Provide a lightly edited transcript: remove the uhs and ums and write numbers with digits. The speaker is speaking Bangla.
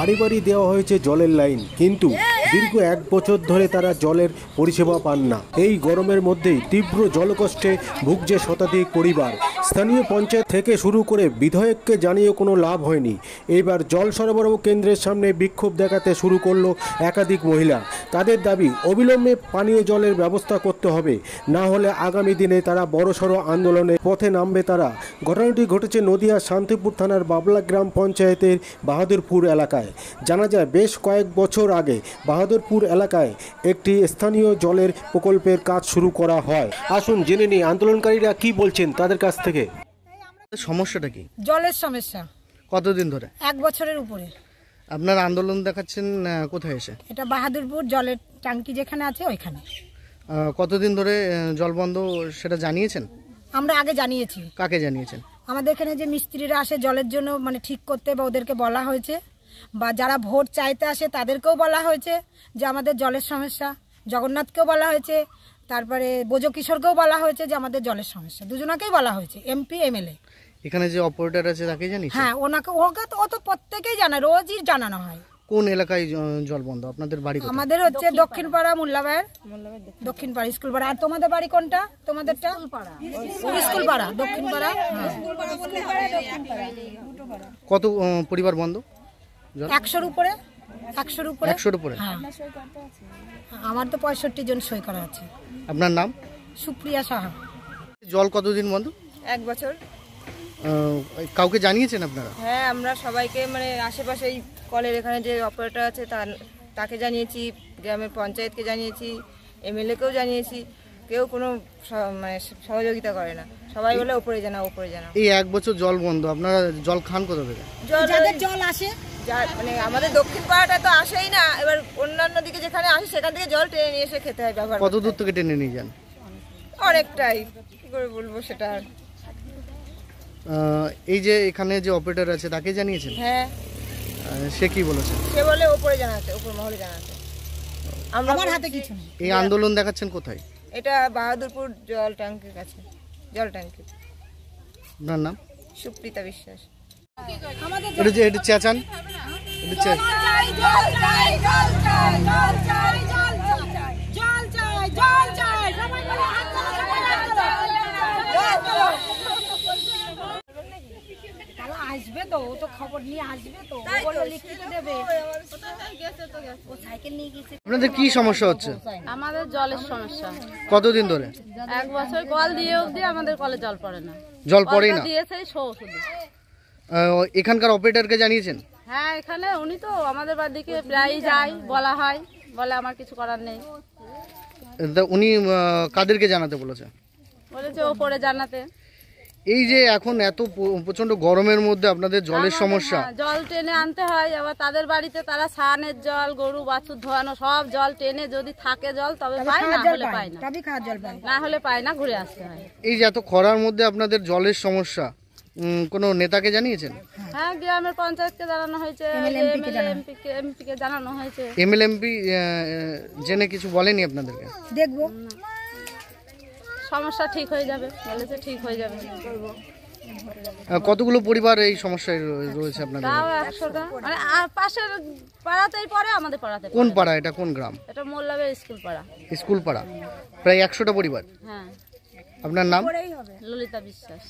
বাড়ি বাড়ি দেওয়া হয়েছে জলের লাইন, কিন্তু দীর্ঘ 1 বছর ধরে তারা জলের পরিষেবা পান না। এই গরমের মধ্যেই তীব্র জলকষ্টে ভুগছে শতাধিক পরিবার। স্থানীয় পঞ্চায়েত থেকে শুরু করে বিধায়ককে জানিয়ে কোনো লাভ হয়নি। এইবার জল সরবরাহ কেন্দ্রের সামনে বিক্ষোভ দেখাতে শুরু করলো একাধিক মহিলা। তাদের দাবি, অবিলম্বে পানীয় জলের ব্যবস্থা করতে হবে, না হলে আগামী দিনে তারা বড়সড় আন্দোলনের পথে নামবে তারা। ঘটনাটি ঘটেছে নদিয়া শান্তিপুর থানার বাবলা গ্রাম পঞ্চায়েতের বাহাদুরপুর এলাকায়। জানা যায়, বেশ কয়েক বছর আগে বাহাদুরপুর এলাকায় একটি স্থানীয় জলের প্রকল্পের কাজ শুরু করা হয়। আসুন জেনে নিই আন্দোলনকারীরা কি বলছেন তাদের কাছ থেকে। সমস্যাটা কি? জলের সমস্যা। কতদিন ধরে? 1 বছরের উপরে। আপনার আন্দোলন দেখাচ্ছেন কোথায় এসে? এটা বাহাদুরপুর জলের ট্যাঙ্কি যেখানে আছে ওইখানে। কতদিন ধরে জল বন্ধ সেটা জানিয়েছেন? আমরা আগে জানিয়েছি। কাকে জানিয়েছেন? আমাদের এখানে যে মিস্ত্রিরা আসে জলের জন্য মানে ঠিক করতে, বা ওদেরকে বলা হয়েছে, বা যারা ভোট চাইতে আসে তাদেরকেও বলা হয়েছে যে আমাদের জলের সমস্যা। জগন্নাথকেও বলা হয়েছে, তারপরে বোজো কিশোরকেও বলা হয়েছে যে আমাদের জলের সমস্যা। দুজনাকেই বলা হয়েছে, এমপি এমএলএ। এখানে যে অপারেটর আছে তাকে জানিয়েছেন? হ্যাঁ, ওকে তো প্রত্যেকেই জানায়, রোজই জানানো হয়। কোন এলাকায় জল বন্ধ? আপনাদের বাড়ি কোথায়? আমাদের হচ্ছে দক্ষিণ পাড়া, মোল্লাবাইয়ের দক্ষিণ পাড়া স্কুল পাড়া। আর তোমাদের বাড়ি কোনটা? তোমাদেরটা স্কুল পাড়া, দক্ষিণ পাড়া। কত পরিবার বন্ধ? 100-র উপরে। 100-র উপরে? হ্যাঁ, আমার তো 65 জন সই করা আছে। আপনার নাম? সুপ্রিয়া সাহা। জল কতদিন বন্ধ? 1 বছর। কাউকে জানিয়েছেন আপনারা? হ্যাঁ, আমরা সবাইকে মানে আশেপাশে এই কলের এখানে যে অপারেটর আছে তাকে জানিয়েছি, গ্রামের পঞ্চায়েতকে জানিয়েছি, এমএলএকেও জানিয়েছি। কেউ কোনো মানে সহযোগিতা করে না। সবাই বলে ওপরে জানাও, ওপরে জানাও। এই 1 বছর জল বন্ধ, আপনারা জল খান কোথা থেকে? যাদের জল আসে, মানে আমাদের দক্ষিণ পাড়াটা তো আসেই না। এবার অন্যান্য দিকে যেখানে আসে সেখান থেকে জল টেনে নিয়ে এসে খেতে হয়, ব্যবহার। কত দূর থেকে টেনে নিয়ে যান? অনেকটাই, কি করে বলবো সেটা। এই যে এখানে যে অপারেটর আছে তাকে জানিয়েছেন? হ্যাঁ। সে কি বলেছে? সে বলে ওপরে জানাতে, উপর মহলে জানাতে। আমার হাতে কিছু নেই। এই আন্দোলন দেখাচ্ছেন কোথায়? এটা বাহাদুরপুর জল ট্যাঙ্কির কাছে, জল ট্যাঙ্কি। আপনার নাম? সুপ্রিতা বিশ্বাস। এটা চেঁচান, আসবে তো, ও তো খবর নিয়ে আসবে তো, বলে লিখে দেবে। ও সাইকেল নিয়ে গেছে। আপনাদের কি সমস্যা হচ্ছে? আমাদের জলের সমস্যা। কতদিন ধরে? 1 বছর। কল দিয়ে অবধি আমাদের কলে জল পড়ে না। জল পড়েই না? দিয়েছে শো শুধু। এখানকার অপারেটরকে জানিয়েছেন? হ্যাঁ, এখানে উনি তো আমাদের বাড়ি দিকে প্রায়ই যায়, বলা হয়, বলে আমার কিছু করার নেই। উনি কাদেরকে জানাতে বলেছে? বলেছে ওপরে জানাতে। এই যে এখন এত প্রচন্ড গরমের মধ্যে আপনাদের জলের সমস্যা, জল টেনে আনতে হয়। আবার তাদের বাড়িতে তারা স্নানের জল, গরু বাছুর ধোয়ানো সব জল টেনে, যদি থাকে জল তবে পায়, না হলে পায় না। না হলে পায় না, ঘুরে আসতে হয়। এই যে এত খরার মধ্যে আপনাদের জলের সমস্যা, কোনো নেতাকে জানিয়েছেন? হ্যাঁ, গ্রামের পঞ্চায়েতকে জানানো হয়েছে, এমপিকে জানানো হয়েছে। এমএলএমপি জেনে কিছু বলেনি আপনাদেরকে? দেখবো, সমস্যা ঠিক হয়ে যাবে বলেছে, ঠিক হয়ে যাবে। কতগুলো পরিবার এই সমস্যায় রয়েছে আপনাদের? তাও 100টা। মানে পাশের পাড়াতেই পড়ে, আমাদের পাড়াতে। কোন পাড়া এটা? কোন গ্রাম? এটা মোল্লাবের স্কুল পাড়া। স্কুল পাড়া, প্রায় 100টা পরিবার। হ্যাঁ। আপনার নাম? ললিতা বিশ্বাস।